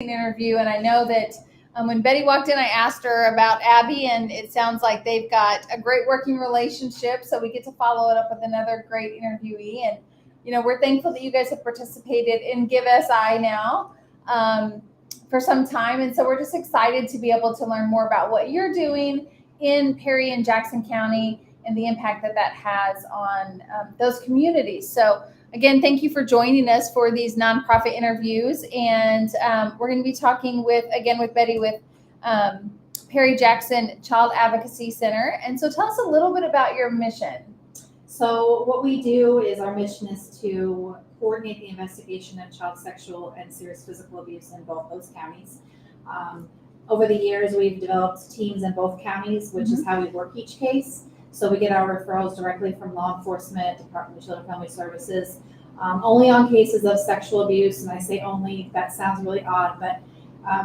interview, and I know that when Betty walked in, I asked her about Abby, and it sounds like they've got a great working relationship, so we get to follow it up with another great interviewee. And we're thankful that you guys have participated in GiveSI now for some time, and so we're just excited to be able to learn more about what you're doing in Perry and Jackson County and the impact that has on those communities. So again, thank you for joining us for these nonprofit interviews. And we're going to be talking with Betty with Perry Jackson Child Advocacy Center. And so tell us a little bit about your mission. So what we do is our mission is to coordinate the investigation of child sexual and serious physical abuse in both those counties. Over the years, we've developed teams in both counties, which is how we work each case. So we get our referrals directly from law enforcement, Department of Children and Family Services, only on cases of sexual abuse. And I say only, that sounds really odd, but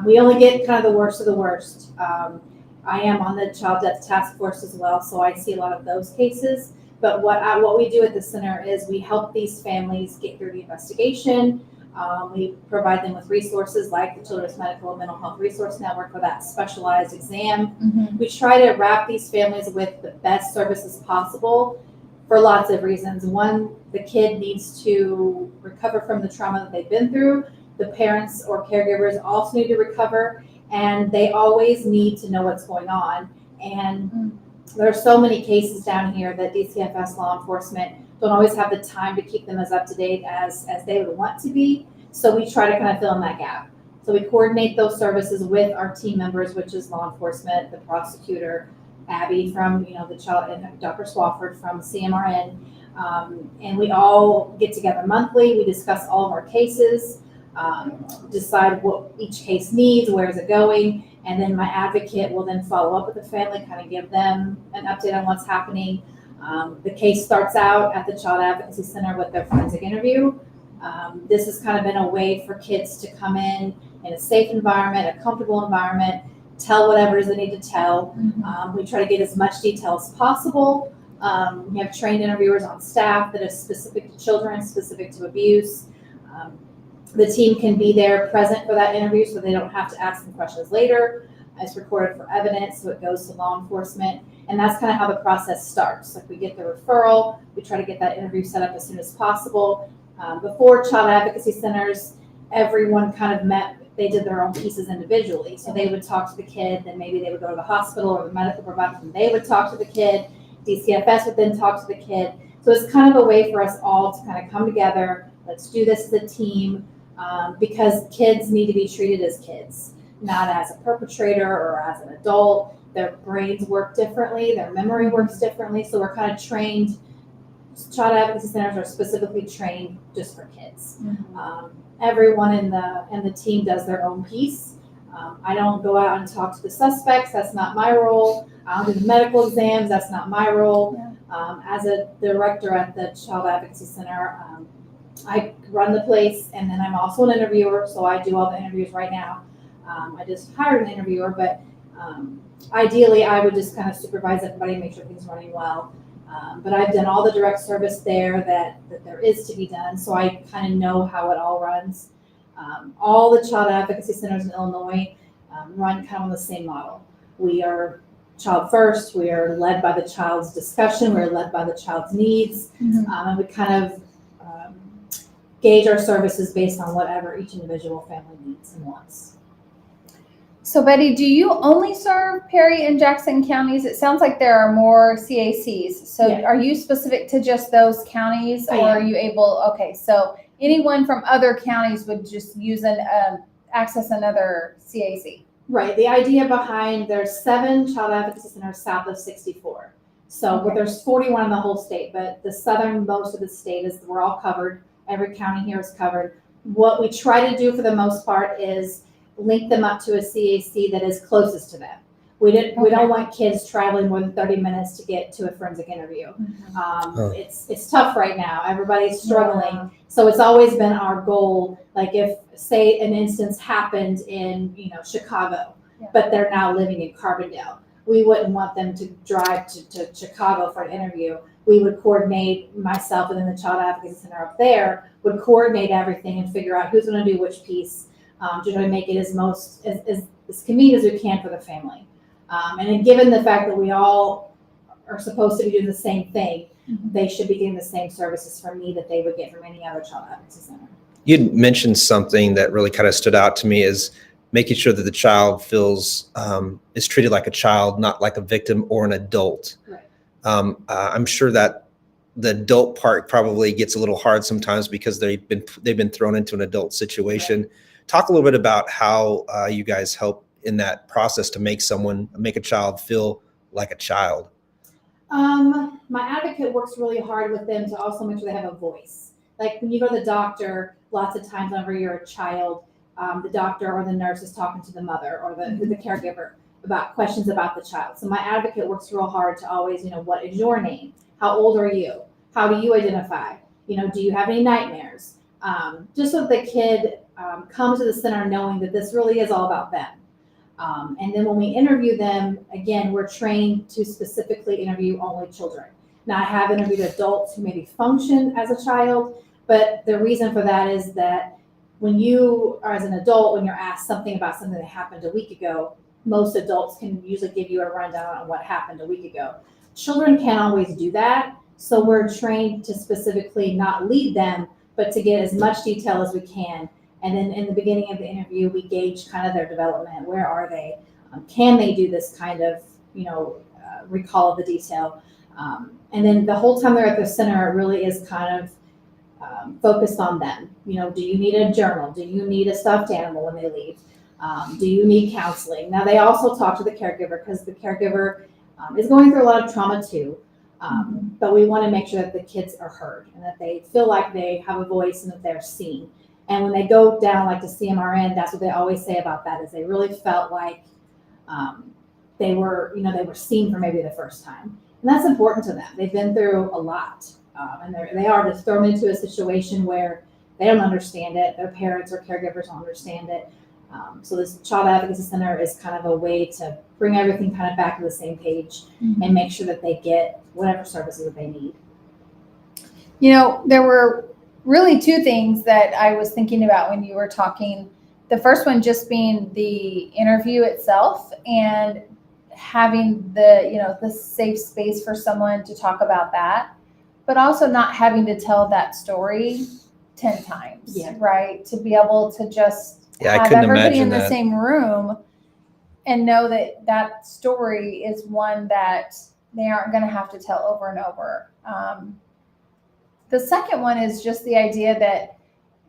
we only get kind of the worst of the worst. I am on the Child Death Task Force as well, so I see a lot of those cases. But what we do at the center is we help these families get through the investigation. We provide them with resources like the Children's Medical and Mental Health Resource Network for that specialized exam. We try to wrap these families with the best services possible for lots of reasons. One, the kid needs to recover from the trauma that they've been through. The parents or caregivers also need to recover, and they always need to know what's going on. And there are so many cases down here that DCFS law enforcement don't always have the time to keep them as up to date as they would want to be. So we try to kind of fill in that gap. So we coordinate those services with our team members, which is law enforcement, the prosecutor, Abby from the child, and Dr. Swafford from CMRN. And we all get together monthly. We discuss all of our cases, decide what each case needs, where is it going. And then my advocate will then follow up with the family, kind of give them an update on what's happening. The case starts out at the Child Advocacy Center with their forensic interview. This has kind of been a way for kids to come in a safe environment, a comfortable environment, tell whatever it is they need to tell. We try to get as much detail as possible. We have trained interviewers on staff that is specific to children, specific to abuse. The team can be there present for that interview so they don't have to ask them questions later. It's recorded for evidence, so it goes to law enforcement. And that's kind of how the process starts. Like we get the referral, we try to get that interview set up as soon as possible. Before child advocacy centers, everyone kind of met, they did their own pieces individually. So they would talk to the kid, then maybe they would go to the hospital or the medical provider, and they would talk to the kid. DCFS would then talk to the kid. So it's kind of a way for us all to kind of come together. Let's do this as a team, because kids need to be treated as kids, not as a perpetrator or as an adult. Their brains work differently, their memory works differently, so we're kind of trained. Child advocacy centers are specifically trained just for kids. Everyone in the team does their own piece. I don't go out and talk to the suspects. That's not my role. I don't do the medical exams. That's not my role. As a director at the Child Advocacy Center, I run the place, and then I'm also an interviewer, so I do all the interviews right now. I just hired an interviewer, but ideally I would just kind of supervise everybody and make sure things are running well. But I've done all the direct service there that there is to be done, so I kind of know how it all runs. All the child advocacy centers in Illinois run kind of on the same model. We are child first, we are led by the child's discussion, we're led by the child's needs, and we kind of gauge our services based on whatever each individual family needs and wants. So Betty, do you only serve Perry and Jackson counties? It sounds like there are more CACs. So Are you specific to just those counties, or are you able? Okay, so anyone from other counties would just use access another CAC. Right. The idea behind there's 7 child advocacy centers south of 64. So there's 41 in the whole state, but the southernmost of the state is we're all covered. Every county here is covered. What we try to do for the most part is link them up to a CAC that is closest to them. We don't want kids traveling more than 30 minutes to get to a forensic interview. It's tough right now. Everybody's struggling. So it's always been our goal. Like if, say, an instance happened in Chicago, but they're now living in Carbondale, we wouldn't want them to drive to Chicago for an interview. We would coordinate, myself and then the Child Advocacy Center up there would coordinate everything and figure out who's going to do which piece. to try to make it as convenient as we can for the family. And then given the fact that we all are supposed to be doing the same thing, they should be getting the same services from me that they would get from any other child advocacy center. You mentioned something that really kind of stood out to me is making sure that the child feels is treated like a child, not like a victim or an adult. Right. I'm sure that the adult part probably gets a little hard sometimes because they've been thrown into an adult situation. Right. Talk a little bit about how you guys help in that process to make a child feel like a child. My advocate works really hard with them to also make sure they have a voice. Like when you go to the doctor, lots of times whenever you're a child, the doctor or the nurse is talking to the mother or the caregiver about questions about the child. So my advocate works real hard to always, what is your name? How old are you? How do you identify? Do you have any nightmares? Just so the kid comes to the center knowing that this really is all about them. And then when we interview them, again, we're trained to specifically interview only children. Now, I have interviewed adults who maybe function as a child, but the reason for that is that when you are as an adult, when you're asked something about something that happened a week ago, most adults can usually give you a rundown on what happened a week ago. Children can't always do that, so we're trained to specifically not lead them, but to get as much detail as we can. And then in the beginning of the interview, we gauge kind of their development. Where are they? Can they do this kind of, recall of the detail? And then the whole time they're at the center, it really is kind of focused on them. Do you need a journal? Do you need a stuffed animal when they leave? Do you need counseling? Now, they also talk to the caregiver because the caregiver is going through a lot of trauma too. But we want to make sure that the kids are heard and that they feel like they have a voice and that they're seen. And when they go down like to CMRN, that's what they always say about that is they really felt like they were seen for maybe the first time. And that's important to them. They've been through a lot. And they are just thrown into a situation where they don't understand it. Their parents or caregivers don't understand it. So this Child Advocacy Center is kind of a way to bring everything kind of back to the same page and make sure that they get whatever services that they need. There were really two things that I was thinking about when you were talking. The first one just being the interview itself and having the safe space for someone to talk about that, but also not having to tell that story 10 times, right? To be able to just have everybody in the same room and know that that story is one that they aren't going to have to tell over and over. The second one is just the idea that,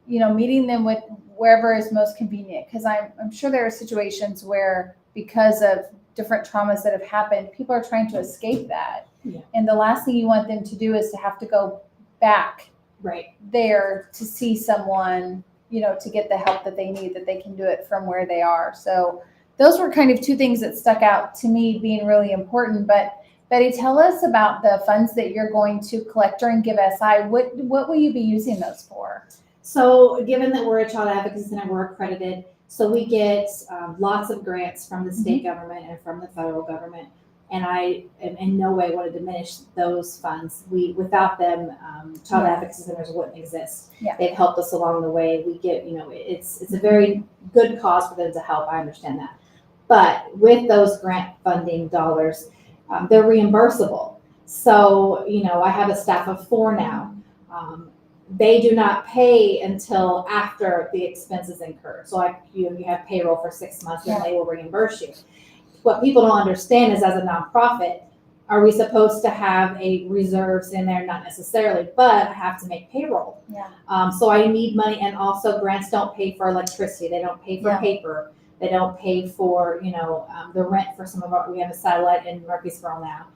meeting them with wherever is most convenient. Because I'm sure there are situations where because of different traumas that have happened, people are trying to escape that. Yeah. And the last thing you want them to do is to have to go back there to see someone, to get the help that they need, that they can do it from where they are. So those were kind of two things that stuck out to me being really important. But Betti, tell us about the funds that you're going to collect during GiveSI. What will you be using those for? So given that we're a child advocacy center, we're accredited, so we get lots of grants from the state government and from the federal government. And I in no way want to diminish those funds. Without them, child advocacy centers wouldn't exist. Yeah. They've helped us along the way. We get, it's a very good cause for them to help. I understand that. But with those grant funding dollars, they're reimbursable. So, I have a staff of 4 now. They do not pay until after the expenses incurred. So you have payroll for 6 months and they will reimburse you. What people don't understand is as a nonprofit, are we supposed to have a reserves in there? Not necessarily, but I have to make payroll. Yeah. So I need money, and also grants don't pay for electricity. They don't pay for paper. They don't pay for, the rent for some of we have a satellite in Murfreesboro now.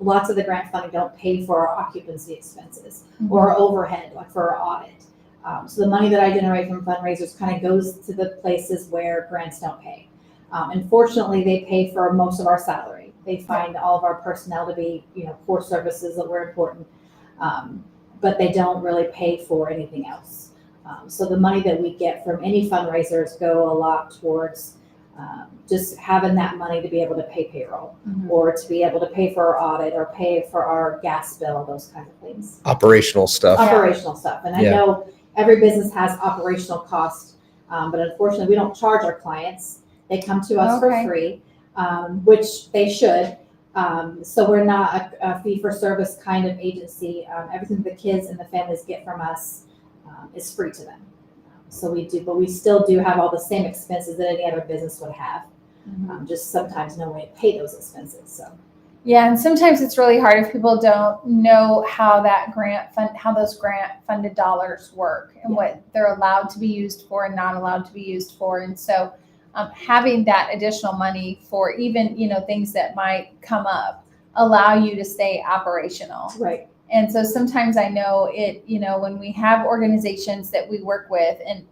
Lots of the grant funding don't pay for our occupancy expenses or our overhead, like for our audit. So the money that I generate from fundraisers kind of goes to the places where grants don't pay. Unfortunately, they pay for most of our salary. They find all of our personnel to be, core services that were important, but they don't really pay for anything else. So the money that we get from any fundraisers go a lot towards just having that money to be able to pay payroll or to be able to pay for our audit or pay for our gas bill, those kinds of things. Operational stuff. Operational stuff. And I know every business has operational costs. But unfortunately, we don't charge our clients. They come to us for Okay. free, which they should. So we're not a fee-for-service kind of agency. Everything the kids and the families get from us is free to them. So we do, but we still do have all the same expenses that any other business would have. Just sometimes no way to pay those expenses. So Yeah, and sometimes it's really hard if people don't know how those grant funded dollars work and what they're allowed to be used for and not allowed to be used for. And so having that additional money for even, things that might come up allow you to stay operational. right. And so sometimes I know when we have organizations that we work with and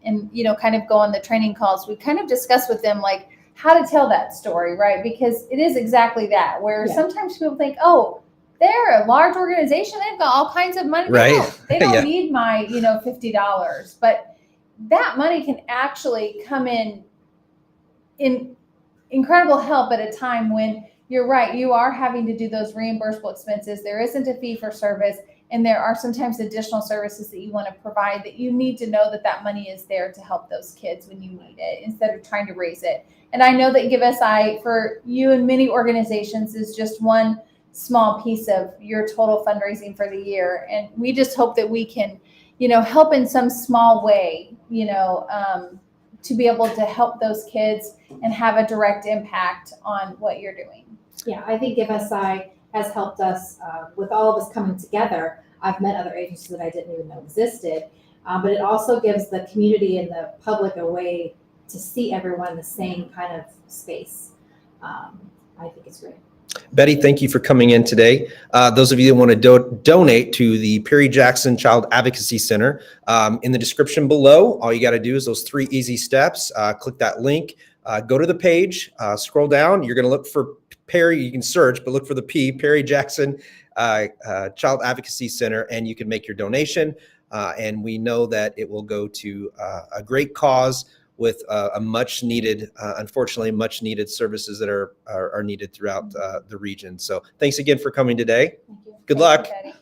kind of go on the training calls, we kind of discuss with them like how to tell that story, right? Because it is exactly that, where sometimes people think, oh, they're a large organization, they've got all kinds of money. Right. They don't Yeah. need my, $50. But that money can actually come in incredible help at a time when you're right, you are having to do those reimbursable expenses. There isn't a fee for service, and there are sometimes additional services that you want to provide that you need to know that money is there to help those kids when you need it instead of trying to raise it. And I know that GiveSI for you and many organizations is just one small piece of your total fundraising for the year. And we just hope that we can, help in some small way, to be able to help those kids and have a direct impact on what you're doing. Yeah, I think GiveSI has helped us with all of us coming together. I've met other agencies that I didn't even know existed, but it also gives the community and the public a way to see everyone in the same kind of space. I think it's great. Betti, thank you for coming in today. Those of you that want to donate to the Perry Jackson Child Advocacy Center, in the description below, all you got to do is those 3 easy steps. Click that link, go to the page, scroll down. You're going to look for Perry. You can search, but look for the P, Perry Jackson Child Advocacy Center, and you can make your donation. And we know that it will go to a great cause with a much needed, unfortunately, much needed services that are needed throughout the region. So thanks again for coming today. Thank you. Good luck. Thank you, Betti.